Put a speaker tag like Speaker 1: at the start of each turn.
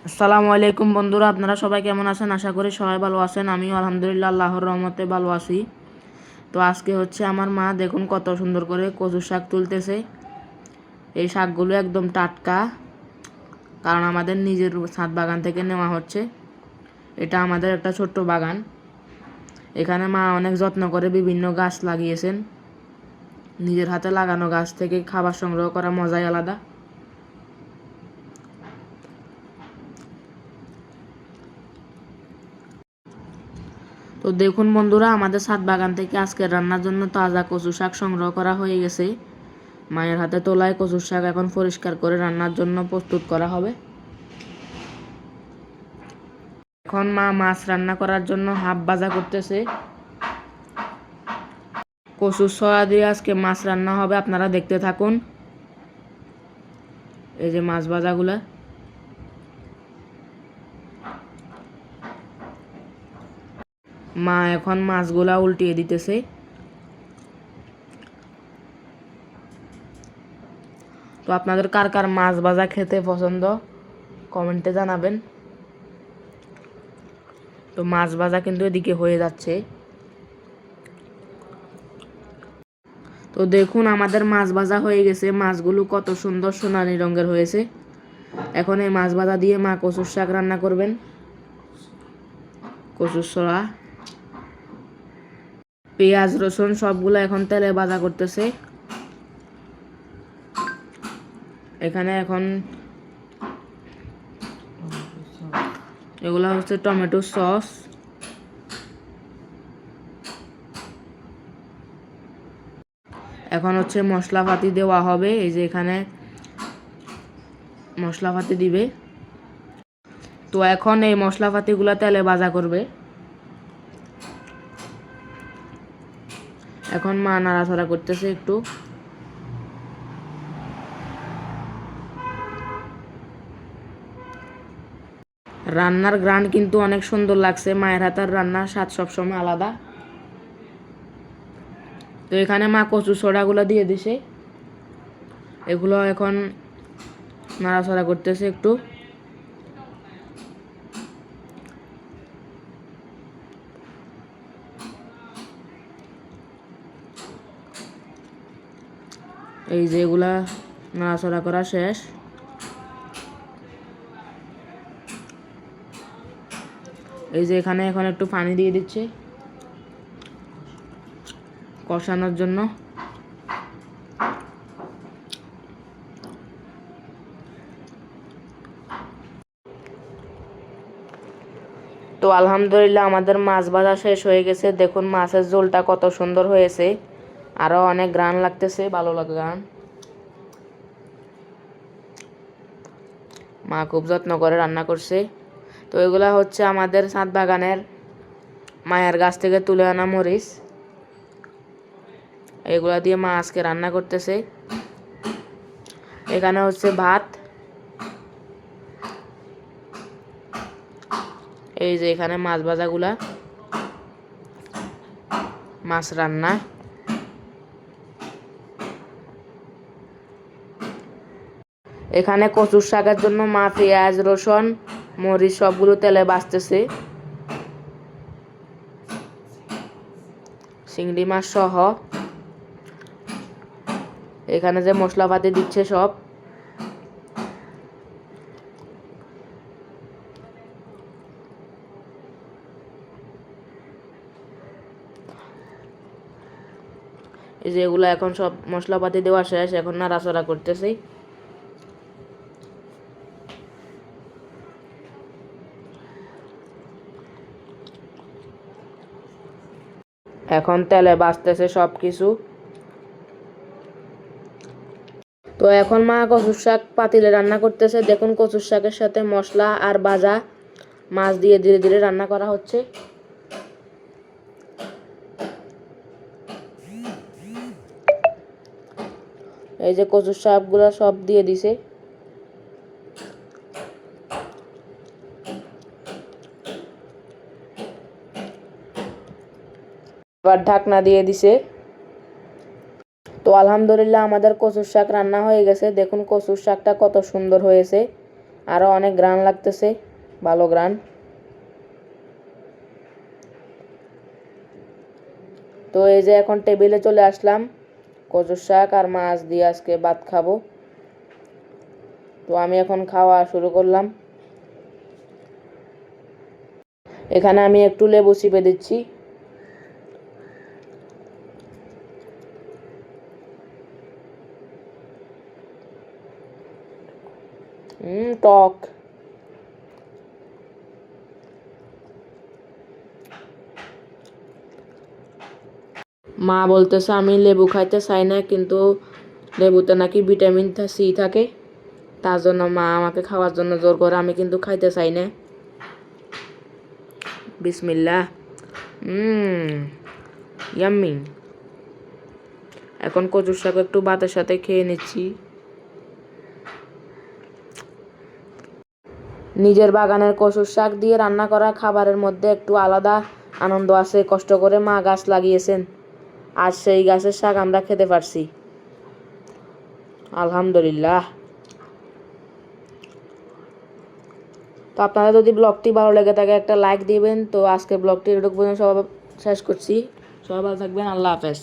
Speaker 1: আসসালামু আলাইকুম বন্ধুরা, আপনারা সবাই কেমন আছেন? আশা করি সবাই ভালো আছেন। আমিও আলহামদুলিল্লাহ আল্লাহর রহমতে ভালো আছি। তো আজকে হচ্ছে আমার মা দেখুন কত সুন্দর করে কচুর শাক তুলতেছে। এই শাকগুলো একদম টাটকা, কারণ আমাদের নিজের ছাদ বাগান থেকে নেওয়া হচ্ছে। এটা আমাদের একটা ছোট্ট বাগান। এখানে মা অনেক যত্ন করে বিভিন্ন গাছ লাগিয়েছেন। নিজের হাতে লাগানো গাছ থেকে খাবার সংগ্রহ করা মজাই আলাদা। তো দেখুন বন্ধুরা, আমাদের ছাদ বাগান থেকে আজকের রান্নার জন্য তাজা কচু শাক সংগ্রহ করা হয়ে গেছে। মায়ের হাতে তোলায় কচুর শাক এখন পরিষ্কার করে রান্নার জন্য প্রস্তুত করা হবে। এখন মা মাছ রান্না করার জন্য হাফ ভাজা করতেছে। কচুর সয়া দিয়ে আজকে মাছ রান্না হবে, আপনারা দেখতে থাকুন। এই যে মাছ ভাজাগুলা, মা এখন মাছগুলা উল্টিয়ে দিতেছে। তো আপনাদের কার কার মাছ ভাজা খেতে পছন্দ কমেন্টে জানাবেন। তো মাছ ভাজা কিন্তু এদিকে হয়ে যাচ্ছে। তো দেখুন আমাদের মাছ ভাজা হয়ে গেছে। মাছগুলো কত সুন্দর সোনালী রঙের হয়েছে। এখন এই মাছ ভাজা দিয়ে মা কচুর শাক রান্না করবেন। কচুর সয়া, পেঁয়াজ, রসুন সবগুলো এখন তেলে ভাজা করতেছে। এখানে এখন এগুলা হচ্ছে টমেটো সস। এখন হচ্ছে মশলাপাতি দেওয়া হবে। এই যে এখানে মশলাপাতি দিবে। তো এখন এই মশলাপাতিগুলো তেলে ভাজা করবে। এখন মা নাড়াচাড়া করতেছে একটু। রান্নার ঘ্রাণ কিন্তু অনেক সুন্দর লাগছে। মায়ের হাতের রান্নার স্বাদ সবসময় আলাদা। তো এখানে মা কচু ছোড়াগুলো দিয়ে দিছে। এগুলো এখন নাড়াচাড়া করতেছে একটু। এই যে এগুলা নাড়াচাড়া করা শেষ। এই যে এখানে এখন একটু পানি দিয়ে দিচ্ছে কষানোর জন্য। তো আলহামদুলিল্লাহ আমাদের মাছ ভাজা শেষ হয়ে গেছে। দেখুন মাছের ঝোলটা কত সুন্দর হয়েছে। আরও অনেক ঘ্রাণ লাগতেছে, ভালো লাগে ঘ্রাণ। মা খুব যত্ন করে রান্না করছে। তো এগুলা হচ্ছে আমাদের ছাদ বাগানের মায়ের গাছ থেকে তুলে আনা মরিচ। এগুলা দিয়ে মা আজকে রান্না করতেছে। এখানে হচ্ছে ভাত। এই যে এখানে মাছ ভাজাগুলা, মাছ রান্না। এখানে কচুর শাকের জন্য মা পেঁয়াজ, রসুন, মরিচ সবগুলো তেলে ভাজতেছে। চিংড়ি মাছ সহ এখানে যে মশলাপাতি দিচ্ছে সব। এই যে এগুলো এখন সব মশলাপাতি দেওয়া শেষ, এখন নাড়াচাড়া করতেছি। এখন তেলে ভাজতেছে সব কিছু। তো এখন মা কচুর শাক পাতিলে রান্না করতেছে। দেখুন কচুর শাকের সাথে মশলা আর ভাজা মাছ দিয়ে ধীরে ধীরে রান্না করা হচ্ছে। এই যে কচুর শাকগুলো সব দিয়ে দিছে। এবার ঢাকনা দিয়ে দিছে। তো আলহামদুলিল্লাহ আমাদের কচুর শাক রান্না হয়ে গেছে। দেখুন কচুর শাকটা কত সুন্দর হয়েছে। আরও অনেক গ্রান লাগতেছে, ভালো গ্রান। তো এই যে এখন টেবিলে চলে আসলাম, কচুর শাক আর মাছ দিয়ে আজকে ভাত খাবো। তো আমি এখন খাওয়া শুরু করলাম। এখানে আমি একটু লেবু চিপে দিচ্ছি। টক। মা বলতেছে আমি লেবু খাইতে চাই না, কিন্তু লেবুতে নাকি ভিটামিন সি থাকে, তার জন্য মা আমাকে খাওয়ার জন্য জোর করে, আমি কিন্তু খাইতে চাই না। বিসমিল্লাহ। ইয়াম্মি। এখন কচুর শাক একটু ভাতের সাথে খেয়ে নিচ্ছি। নিজের বাগানের কচুর শাক দিয়ে রান্না করা খাবারের মধ্যে একটু আলাদা আনন্দ আছে। কষ্ট করে মা গাছ লাগিয়েছেন, আজ সেই গাছের শাক আমরা খেতে পারছি, আলহামদুলিল্লাহ। তো আপনাদের যদি ব্লগটি ভালো লেগে থাকে একটা লাইক দিবেন। তো আজকের ব্লগটি এটুকু পর্যন্ত সবাই শেষ করছি। সবাই ভালো থাকবেন, আল্লাহ হাফেজ।